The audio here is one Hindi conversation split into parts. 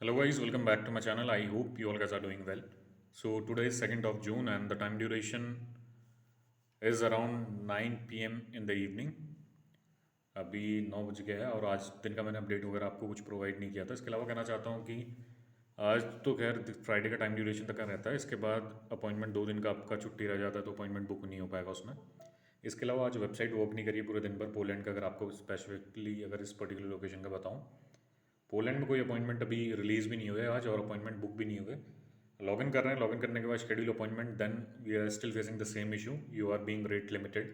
Hello guys, welcome back to my channel. I hope you all guys are doing well. So today is 2nd of June and the time duration is around 9 p.m. in the evening. अभी 9 बज गया है और आज दिन का मैंने अपडेट वगैरह आपको कुछ प्रोवाइड नहीं किया था। इसके अलावा कहना चाहता हूँ कि आज तो खैर फ्राइडे का टाइम ड्यूरेशन तक का रहता है। इसके बाद अपॉइंटमेंट 2 दिन का आपका छुट्टी रह जाता है तो अपॉइंटमेंट बुक नहीं हो पाएगा उसमें। इसके अलावा आज वेबसाइट वर्क नहीं करी पूरे दिन भर पोलैंड का। अगर आपको स्पेसिफिकली अगर इस पर्टिकुलर लोकेशन का बताऊँ, पोलैंड में कोई अपॉइंटमेंट अभी रिलीज़ भी नहीं हुए आज और अपॉइंटमेंट बुक भी नहीं हुए। लॉगिन कर रहे हैं, लॉगिन करने के बाद schedule appointment, then we are still facing the same issue, you are being rate limited.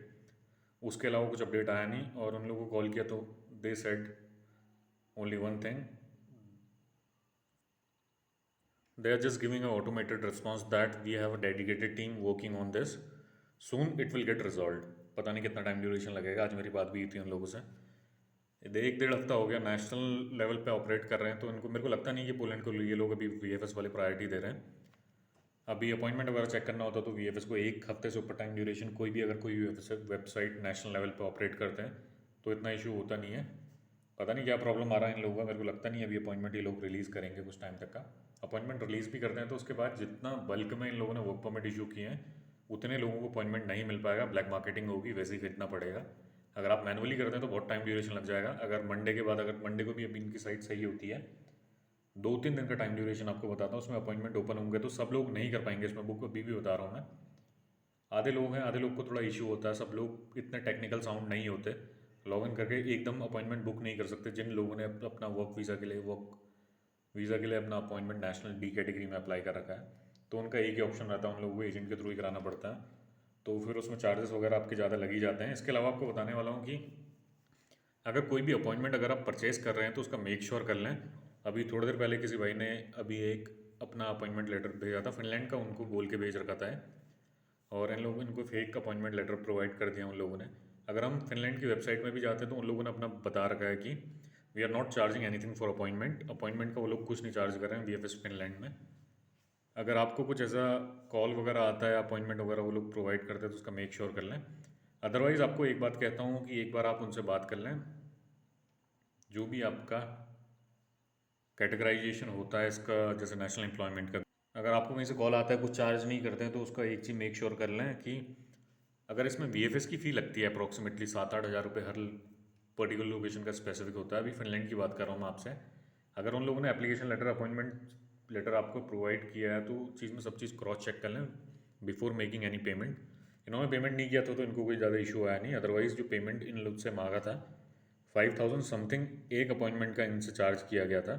उसके अलावा कुछ अपडेट आया नहीं और उन लोगों को कॉल किया तो they said only one thing, they are just giving a automated response that we have a dedicated team working on this, soon it will get resolve. पता नहीं कितना टाइम ड्यूरेशन लगेगा। आज मेरी बात भी हुई थी उन लोगों से। 1 डेढ़ हफ्ता हो गया नेशनल लेवल पे ऑपरेट कर रहे हैं तो इनको मेरे को लगता नहीं कि पोलैंड को ये लोग अभी वीएफएस वाले प्रायोरिटी दे रहे हैं। अभी अपॉइंटमेंट वगैरह चेक करना होता तो वीएफएस को 1 हफ्ते से ऊपर टाइम ड्यूरेशन, कोई भी अगर कोई वेबसाइट नेशनल लेवल पे ऑपरेट करते हैं तो इतना इशू होता नहीं है। पता नहीं क्या प्रॉब्लम आ रहा है इन लोगों का। मेरे को लगता नहीं है अभी अपॉइंटमेंट ये लोग रिलीज़ करेंगे कुछ टाइम तक का। अपॉइंटमेंट रिलीज़ भी करते हैं तो उसके बाद जितना बल्क में इन लोगों ने वर्क परमिट इशू किए हैं उतने लोगों को अपॉइंटमेंट नहीं मिल पाएगा। ब्लैक मार्केटिंग होगी, वैसे ही खरीदना पड़ेगा। अगर आप मैनुअली करते हैं तो बहुत टाइम ड्यूरेशन लग जाएगा। अगर मंडे के बाद, अगर मंडे को भी अभी इनकी साइट सही होती है, 2-3 दिन का टाइम ड्यूरेशन आपको बताता हूँ। उसमें अपॉइंटमेंट ओपन होंगे तो सब लोग नहीं कर पाएंगे इसमें बुक। अभी भी बता रहा हूँ मैं, आधे लोग हैं, आधे लोग को थोड़ा इशू होता है। सब लोग इतने टेक्निकल साउंड नहीं होते, लॉग इन करके एकदम अपॉइंटमेंट बुक नहीं कर सकते। जिन लोगों ने अपना वर्क वीज़ा के लिए अपना अपॉइंटमेंट नेशनल डी कैटेगरी में अप्लाई कर रखा है तो उनका एक ही ऑप्शन रहता है, उन लोगों को एजेंट के थ्रू ही कराना पड़ता है। तो फिर उसमें चार्जेस वगैरह आपके ज़्यादा लग ही जाते हैं। इसके अलावा आपको बताने वाला हूँ कि अगर कोई भी अपॉइंटमेंट अगर आप परचेज़ कर रहे हैं तो उसका मेक श्योर कर लें। अभी थोड़ी देर पहले किसी भाई ने अभी एक अपना अपॉइंटमेंट लेटर भेजा था फिनलैंड का, उनको बोल के भेज रखा था और इन लोगों इनको फेक अपॉइंटमेंट लेटर प्रोवाइड कर दिया उन लोगों ने। अगर हम फिनलैंड की वेबसाइट में भी जाते हैं तो उन लोगों ने अपना बता रखा है कि we are not charging anything for appointment. Appointment का वो लोग कुछ नहीं चार्ज कर रहे हैं वीएफएस फिनलैंड में। अगर आपको कुछ ऐसा कॉल वगैरह आता है, अपॉइंटमेंट वगैरह वो लोग प्रोवाइड करते हैं तो उसका मेक श्योर कर लें। अदरवाइज़ आपको एक बात कहता हूँ कि एक बार आप उनसे बात कर लें। जो भी आपका कैटेगराइजेशन होता है इसका, जैसे नेशनल एम्प्लॉयमेंट का, अगर आपको कहीं से कॉल आता है कुछ चार्ज नहीं करते हैं तो उसका एक चीज़ मेक श्योर कर लें कि अगर इसमें वीएफएस की फ़ी लगती है अप्रॉक्सीमेटली 7-8 हज़ार रुपये हर पर्टिकुलर लोकेशन का स्पेसिफिक होता है। अभी फिनलैंड की बात कर रहा हूँ मैं आपसे। अगर उन लोगों ने एप्लीकेशन लेटर, अपॉइंटमेंट लेटर आपको प्रोवाइड किया है तो चीज़ में सब चीज़ क्रॉस चेक कर लें बिफोर मेकिंग एनी पेमेंट। इन्होंने पेमेंट नहीं किया था तो इनको कोई ज़्यादा इशू आया नहीं। अदरवाइज़ जो पेमेंट इन लोग से मांगा था 5,000 समथिंग एक अपॉइंटमेंट का इनसे चार्ज किया गया था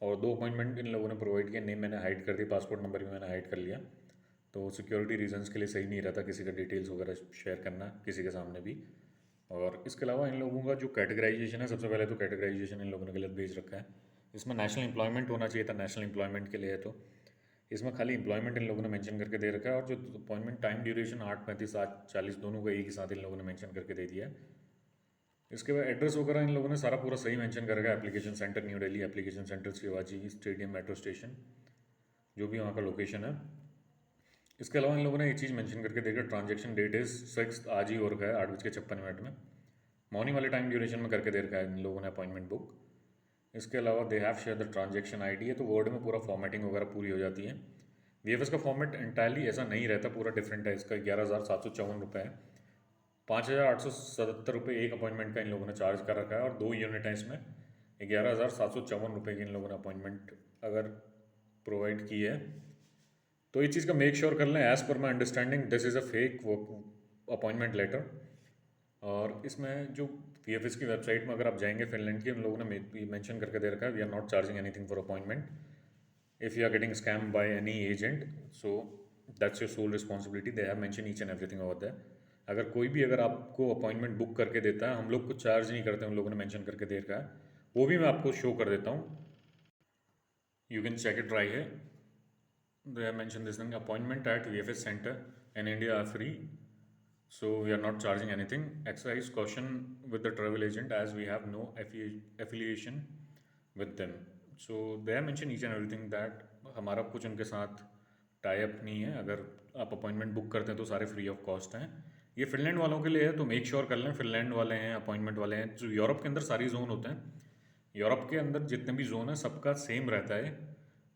और 2 अपॉइंटमेंट इन लोगों ने प्रोवाइड किया। नेम मैंने हाइड कर दिया, पासपोर्ट नंबर भी मैंने हाइड कर लिया। तो सिक्योरिटी रीजंस के लिए सही नहीं रहता किसी का डिटेल्स वगैरह शेयर करना किसी के सामने भी। और इसके अलावा इन लोगों का जो कैटेगराइजेशन है, सबसे पहले तो कैटेगराइजेशन इन लोगों ने गलत भेज रखा है। इसमें नेशनल एम्प्लॉयमेंट होना चाहिए था, नेशनल एम्प्लॉयमेंट के लिए है तो इसमें खाली एम्प्लॉयमेंट इन लोगों ने मेंशन करके दे रखा है। और जो अपॉइंटमेंट टाइम ड्यूरेशन 8:35 7:40 दोनों का एक ही साथ इन लोगों ने मेंशन करके दे दिया है। इसके बाद एड्रेस वगैरह इन लोगों ने सारा पूरा सही मेंशन कर रखा है। Application centre new Delhi, application centre Shivaji stadium metro station, जो भी वहाँ का लोकेशन है। इसके अलावा इन लोगों ने एक चीज़ मेंशन करके देखा, ट्रांजैक्शन डेट इज़ 6, आज ही हो रखा है 8:56 में। मॉर्निंग वाले टाइम ड्यूरेशन में करके दे रखा है इन लोगों ने अपॉइंटमेंट बुक। इसके अलावा they have share the transaction ID है तो वर्ड में पूरा फॉर्मेटिंग वगैरह पूरी हो जाती है। वीएफएस का फॉर्मेट एंटायरली ऐसा नहीं रहता, पूरा डिफरेंट है। इसका 11,754 रुपये है। 5,877 रुपये एक अपॉइंटमेंट का इन लोगों ने चार्ज कर रखा है और 2 यूनिट है इसमें। 11,754 रुपये की इन लोगों ने अपॉइंटमेंट अगर प्रोवाइड की है तो ये चीज़ का मेक श्योर कर लें। As per my understanding this is a fake appointment letter. और इसमें जो वीएफएस की वेबसाइट में अगर आप जाएंगे फिनलैंड की, उन लोगों ने मेंशन करके दे रखा है we are not charging anything for appointment if you are getting scam by any agent, so that's your sole responsibility. They have mention each and everything over there. अगर कोई भी अगर आपको अपॉइंटमेंट बुक करके देता है, हम लोग कुछ चार्ज नहीं करते, उन लोगों ने मेंशन करके दे रखा है। वो भी मैं आपको शो कर देता हूँ, you can check it right here. They have mentioned this thing, appointment at VFS center in India are free, so we are not charging anything. Exercise caution with the travel agent as we have no affiliation with them. So they have mentioned each and everything that हमारा कुछ उनके साथ टाई अप नहीं है। अगर आप अपॉइंटमेंट बुक करते हैं तो सारे फ्री ऑफ कॉस्ट हैं। ये फिनलैंड वालों के लिए है तो मेक श्योर कर लें, फिनलैंड वाले हैं, अपॉइंटमेंट वाले हैं। जो यूरोप के अंदर सारी जोन होते हैं, यूरोप के अंदर जितने भी जोन है सबका सेम रहता है।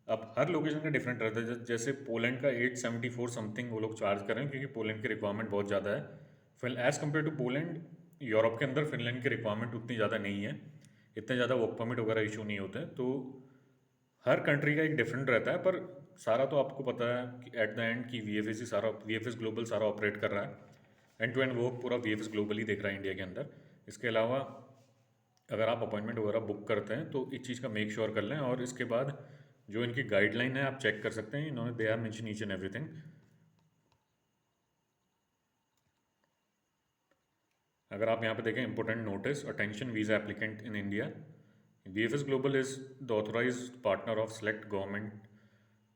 अब हर लोकेशन का डिफरेंट रहता है। जैसे पोलैंड का 874 समथिंग वो लोग चार्ज कर रहे हैं, क्योंकि पोलैंड की रिक्वायरमेंट बहुत ज़्यादा है। फिर as compare to Poland, Europe के अंदर फिनलैंड की रिक्वायरमेंट उतनी ज़्यादा नहीं है, इतने ज़्यादा वर्क परमिट वगैरह इशू नहीं होते हैं। तो हर कंट्री का एक डिफरेंट रहता है। पर सारा तो आपको पता है कि एट द एंड की VFS ही सारा, VFS ग्लोबल सारा ऑपरेट कर रहा है। एंड टू एंड वर्क पूरा VFS ग्लोबल ही देख रहा है इंडिया के अंदर। इसके अलावा अगर आप अपॉइंटमेंट वगैरह बुक करते हैं तो इस चीज़ का मेक श्योर कर लें। और इसके बाद जो इनकी गाइडलाइन है आप चेक कर सकते हैं, इन्होंने they are mention each and everything. अगर आप यहाँ पे देखें important notice, attention visa applicant in India, VFS Global is the authorized partner of select government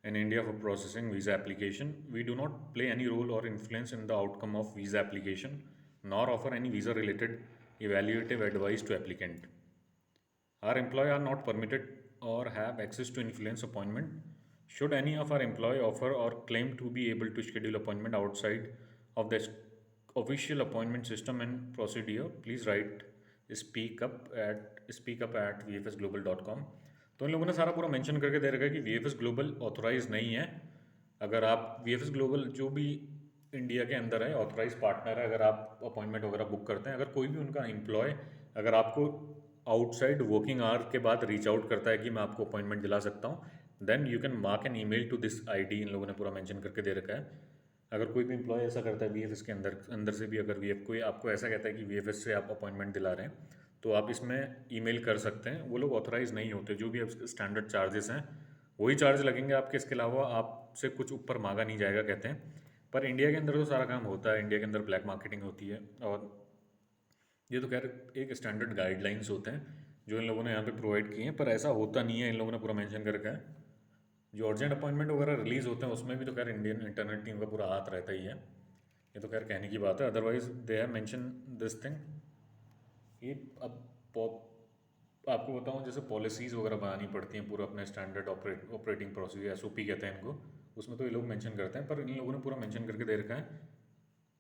in India for processing visa application. We do not play any role or influence in the outcome of visa application, nor offer any visa-related evaluative advice to applicant. Our employee are not permitted or have access to influence appointment. Should any of our employee offer or claim to be able to schedule appointment outside of the official appointment system and procedure, please write speak up at vfsglobal.com. तो इन लोगों ने सारा पूरा मेंशन करके दे रखा है कि VFS ग्लोबल ऑथोराइज नहीं है। अगर आप VFS ग्लोबल जो भी इंडिया के अंदर है ऑथोराइज पार्टनर है, अगर आप अपॉइंटमेंट वगैरह बुक करते हैं, अगर कोई भी उनका एम्प्लॉय अगर आपको आउटसाइड वर्किंग आवर के बाद रीच आउट करता है कि मैं आपको अपॉइंटमेंट दिला सकता हूँ, then you can mark an email to this ID। इन लोगों ने पूरा मेंशन करके दे रखा है। अगर कोई भी एम्प्लॉय ऐसा करता है VFS के अंदर से भी, अगर VF कोई आपको ऐसा कहता है कि VFS से आप अपॉइंटमेंट दिला रहे हैं, तो आप इसमें ईमेल कर सकते हैं। वो लोग ऑथराइज नहीं होते। जो भी स्टैंडर्ड चार्जेस हैं वही चार्ज लगेंगे आपके। इसके अलावा आपसे कुछ ऊपर मांगा नहीं जाएगा कहते हैं। पर इंडिया के अंदर तो सारा काम होता है, इंडिया के अंदर ब्लैक मार्केटिंग होती है। और ये तो खैर एक स्टैंडर्ड गाइडलाइंस होते हैं जो इन लोगों ने यहाँ पे प्रोवाइड किए हैं, पर ऐसा होता नहीं है। इन लोगों ने पूरा मेंशन कर रखा है। जो अर्जेंट अपॉइंटमेंट वगैरह रिलीज़ होते हैं उसमें भी तो खैर इंडियन इंटरनेट टीम का पूरा हाथ रहता ही है। ये तो खैर कहने की बात है। Otherwise they have mention this thing. ये अब आपको बताऊं, जैसे पॉलिसीज़ वगैरह बनानी पड़ती हैं पूरा अपने स्टैंडर्ड ऑपरेटिंग प्रोसीजर, SOP कहते हैं इनको, उसमें तो ये लोग मेंशन करते हैं। पर इन लोगों ने पूरा मेंशन करके दे रखा है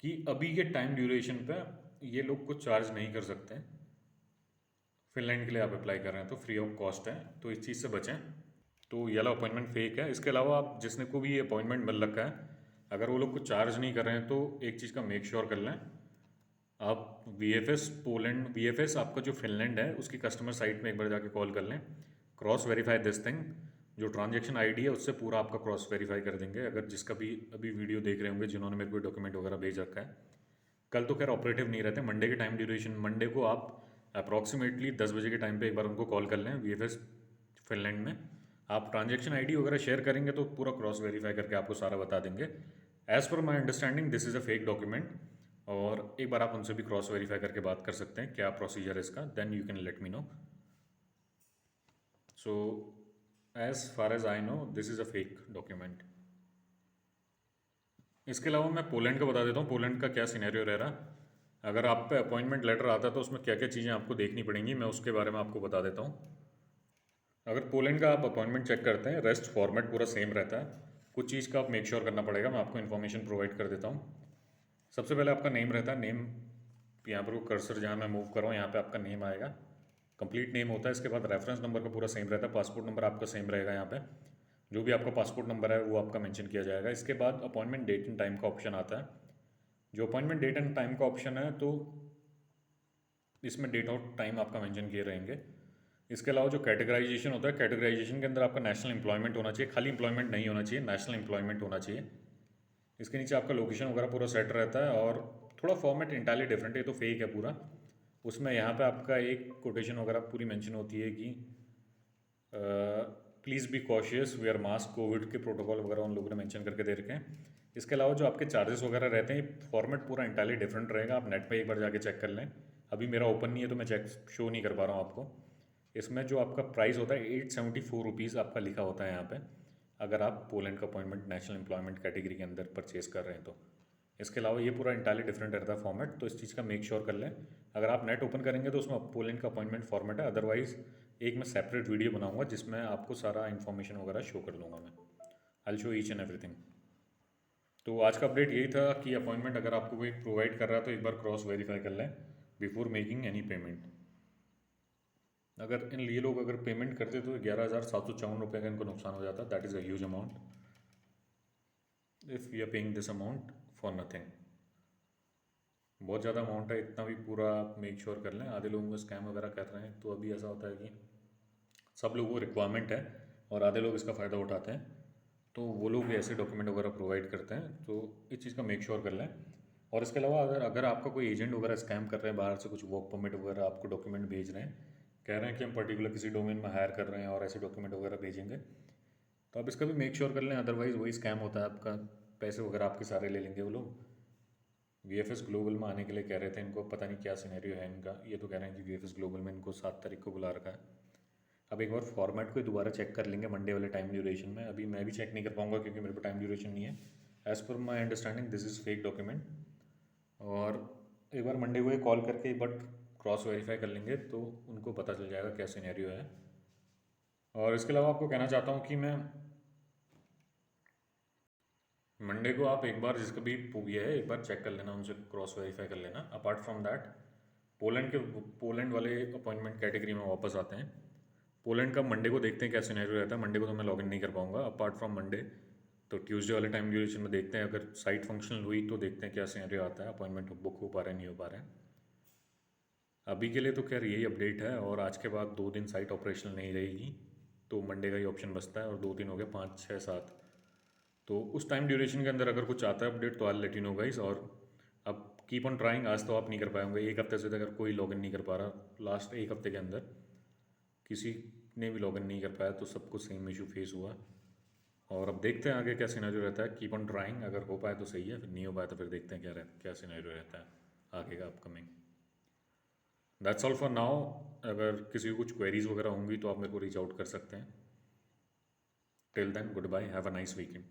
कि अभी के टाइम ड्यूरेशन पे ये लोग कुछ चार्ज नहीं कर सकते हैं। फिनलैंड के लिए आप अप्लाई कर रहे हैं तो फ्री ऑफ कॉस्ट है, तो इस चीज़ से बचें। तो ये वाला अपॉइंटमेंट फेक है। इसके अलावा आप जिसने को भी ये अपॉइंटमेंट मिल रखा है, अगर वो लोग कुछ चार्ज नहीं कर रहे हैं तो एक चीज़ का मेक श्योर कर लें। आप VFS आपका जो फिनलैंड है उसकी कस्टमर साइट में एक बार जाके कॉल कर लें। Cross verify this thing. जो ट्रांजेक्शन ID है उससे पूरा आपका क्रॉस वेरीफाई कर देंगे। अगर जिसका भी अभी वीडियो देख रहे होंगे जिन्होंने मेरे को डॉक्यूमेंट वगैरह भेज रखा है, कल तो खैर ऑपरेटिव नहीं रहते। मंडे के टाइम ड्यूरेशन, मंडे को आप अप्रॉक्सीमेटली 10 बजे के टाइम पे एक बार उनको कॉल कर लें VFS फिनलैंड में। आप ट्रांजेक्शन ID वगैरह शेयर करेंगे तो पूरा क्रॉस वेरीफाई करके आपको सारा बता देंगे। As per my understanding this is a fake document. और एक बार आप उनसे भी क्रॉस वेरीफाई करके बात कर सकते हैं क्या प्रोसीजर है इसका, then you can let me know. So as far as I know this is a fake document. इसके अलावा मैं पोलैंड का बता देता हूँ, पोलैंड का क्या सिनेरियो रह रहा। अगर आप पे अपॉइंटमेंट लेटर आता है तो उसमें क्या क्या चीज़ें आपको देखनी पड़ेंगी, मैं उसके बारे में आपको बता देता हूँ। अगर पोलैंड का आप अपॉइंटमेंट चेक करते हैं, रेस्ट फॉर्मेट पूरा सेम रहता है। कुछ चीज़ का आप मेक श्योर करना पड़ेगा, मैं आपको इन्फॉर्मेशन प्रोवाइड कर देता हूँ। सबसे पहले आपका नेम रहता है। नेम यहाँ पर वो कर्सर जहाँ मैं मूव कर रहा हूँ यहाँ पे आपका नेम आएगा, कंप्लीट नेम होता है। इसके बाद रेफरेंस नंबर का पूरा सेम रहता है। पासपोर्ट नंबर आपका सेम रहेगा। यहाँ पे जो भी आपका पासपोर्ट नंबर है वो आपका मेंशन किया जाएगा। इसके बाद अपॉइंटमेंट डेट एंड टाइम का ऑप्शन आता है। जो अपॉइंटमेंट डेट एंड टाइम का ऑप्शन है तो इसमें डेट और टाइम आपका मेंशन किए रहेंगे। इसके अलावा जो कैटेगराइजेशन होता है, कैटेगराइजेशन के अंदर आपका नेशनल एम्प्लॉयमेंट होना चाहिए, खाली एम्प्लॉयमेंट नहीं होना चाहिए, नेशनल एम्प्लॉयमेंट होना चाहिए। इसके नीचे आपका लोकेशन वगैरह पूरा सेट रहता है। और थोड़ा फॉर्मेट इंटायरली डिफरेंट है, तो फेक है पूरा। उसमें यहाँ पे आपका एक कोटेशन वगैरह पूरी मेंशन होती है कि please be cautious, wear mask, Covid के प्रोटोकॉल वगैरह उन लोगों ने मेंशन करके दे रखे हैं। इसके अलावा जो आपके चार्जेस वगैरह रहते हैं, फॉर्मेट पूरा इंटायरली डिफरेंट रहेगा। आप नेट पे एक बार जाके चेक कर लें। अभी मेरा ओपन नहीं है तो मैं चेक शो नहीं कर पा रहा हूँ आपको। इसमें जो आपका प्राइस होता है 874 रुपीज़ आपका लिखा होता है यहाँ पे, अगर आप पोलैंड का अपॉइंटमेंट नेशनल एम्प्लॉयमेंट कैटेगरी के अंदर परचेस कर रहे हैं तो। इसके अलावा ये पूरा इंटायरली डिफरेंट रहता है फॉर्मेट, तो इस चीज़ का मेक श्योर कर लें। अगर आप नेट ओपन करेंगे तो उसमें पोलैंड का अपॉइंटमेंट फॉर्मेट है। अदरवाइज़ एक मैं सेपरेट वीडियो बनाऊंगा जिसमें आपको सारा इन्फॉर्मेशन वगैरह शो कर दूंगा मैं। I will show each and everything. तो आज का अपडेट यही था कि अपॉइंटमेंट अगर आपको कोई प्रोवाइड कर रहा है तो एक बार क्रॉस वेरीफाई कर लें बिफोर मेकिंग एनी पेमेंट। अगर ये लोग अगर पेमेंट करते तो 11,754 रुपये का इनको नुकसान हो जाता. That is a huge amount if we are paying this amount for nothing. बहुत ज़्यादा अमाउंट है. इतना भी पूरा मेक श्योर कर लें. आधे लोगों को स्कैम वगैरह कर रहे हैं, तो अभी ऐसा होता है कि सब लोगों को रिक्वायरमेंट है और आधे लोग इसका फ़ायदा उठाते हैं, तो वो लोग भी ऐसे डॉक्यूमेंट वगैरह प्रोवाइड करते हैं. तो इस चीज़ का मेक श्योर कर लें. और इसके अलावा अगर अगर आपका कोई एजेंट वगैरह स्कैम कर रहे हैं, बाहर से कुछ वर्क परमिट वगैरह आपको डॉक्यूमेंट भेज रहे हैं, कह रहे हैं कि हम पर्टिकुलर किसी डोमेन में हायर कर रहे हैं और ऐसे डॉक्यूमेंट वगैरह भेजेंगे, तो आप इसका भी मेक श्योर कर लें. अदरवाइज़ वही स्कैम होता है आपका, पैसे वगैरह आपके सारे ले लेंगे वो लोग. VFS ग्लोबल में आने के लिए कह रहे थे, इनको पता नहीं क्या सिनेरियो है इनका. ये तो कह रहे हैं कि VFS ग्लोबल में इनको 7 तारीख को बुला रखा है. अब एक बार फॉर्मेट को दोबारा चेक कर लेंगे मंडे वाले टाइम ड्यूरेशन में. अभी मैं भी चेक नहीं कर पाऊंगा क्योंकि मेरे को टाइम ड्यूरेशन नहीं है. As per my understanding this is fake document. और एक बार मंडे को कॉल करके एक बार क्रॉस वेरीफाई कर लेंगे तो उनको पता चल जाएगा क्या सिनेरियो है. और इसके अलावा आपको कहना चाहता हूँ कि मैं मंडे को आप एक बार जिसका भी ये है एक बार चेक कर लेना, उनसे क्रॉस वेरीफाई कर लेना. अपार्ट फ्रॉम दैट पोलैंड वाले अपॉइंटमेंट कैटेगरी में वापस आते हैं. पोलैंड का मंडे को देखते हैं क्या सिनेरियो रहता है. मंडे को तो मैं लॉगिन नहीं कर पाऊंगा अपार्ट फ्रॉम मंडे, तो ट्यूसडे वाले टाइम ड्यूरेशन में देखते हैं. अगर साइट फंक्शनल हुई तो देखते हैं क्या सिनेरियो आता है, अपॉइंटमेंट बुक हो पा रहे हैं नहीं हो पा रहे हैं. अभी के लिए तो खैर यही अपडेट है. और आज के बाद 2 दिन साइट ऑपरेशनल नहीं रहेगी, तो मंडे का ही ऑप्शन बचता है. और 2 दिन हो गए, 5, 6, 7. तो उस टाइम ड्यूरेशन के अंदर अगर कुछ आता है अपडेट तो I let you know guys. और अब कीप ऑन ट्राइंग. आज तो आप नहीं कर पाए होंगे, एक हफ्ते से अगर कोई लॉगिन नहीं कर पा रहा, लास्ट एक हफ्ते के अंदर किसी ने भी लॉगिन नहीं कर पाया, तो सबको सेम इशू फेस हुआ. और अब देखते हैं आगे क्या सिनेरियो रहता है. Keep on trying. अगर हो पाए तो सही है, फिर नहीं हो पाए तो फिर देखते हैं क्या सिनेरियो रहता है आगे का upcoming. That's all for now. अगर किसी को कुछ क्वेरीज वगैरह होंगी तो आप मेरे को रीच आउट कर सकते हैं. Till then goodbye, have a nice weekend.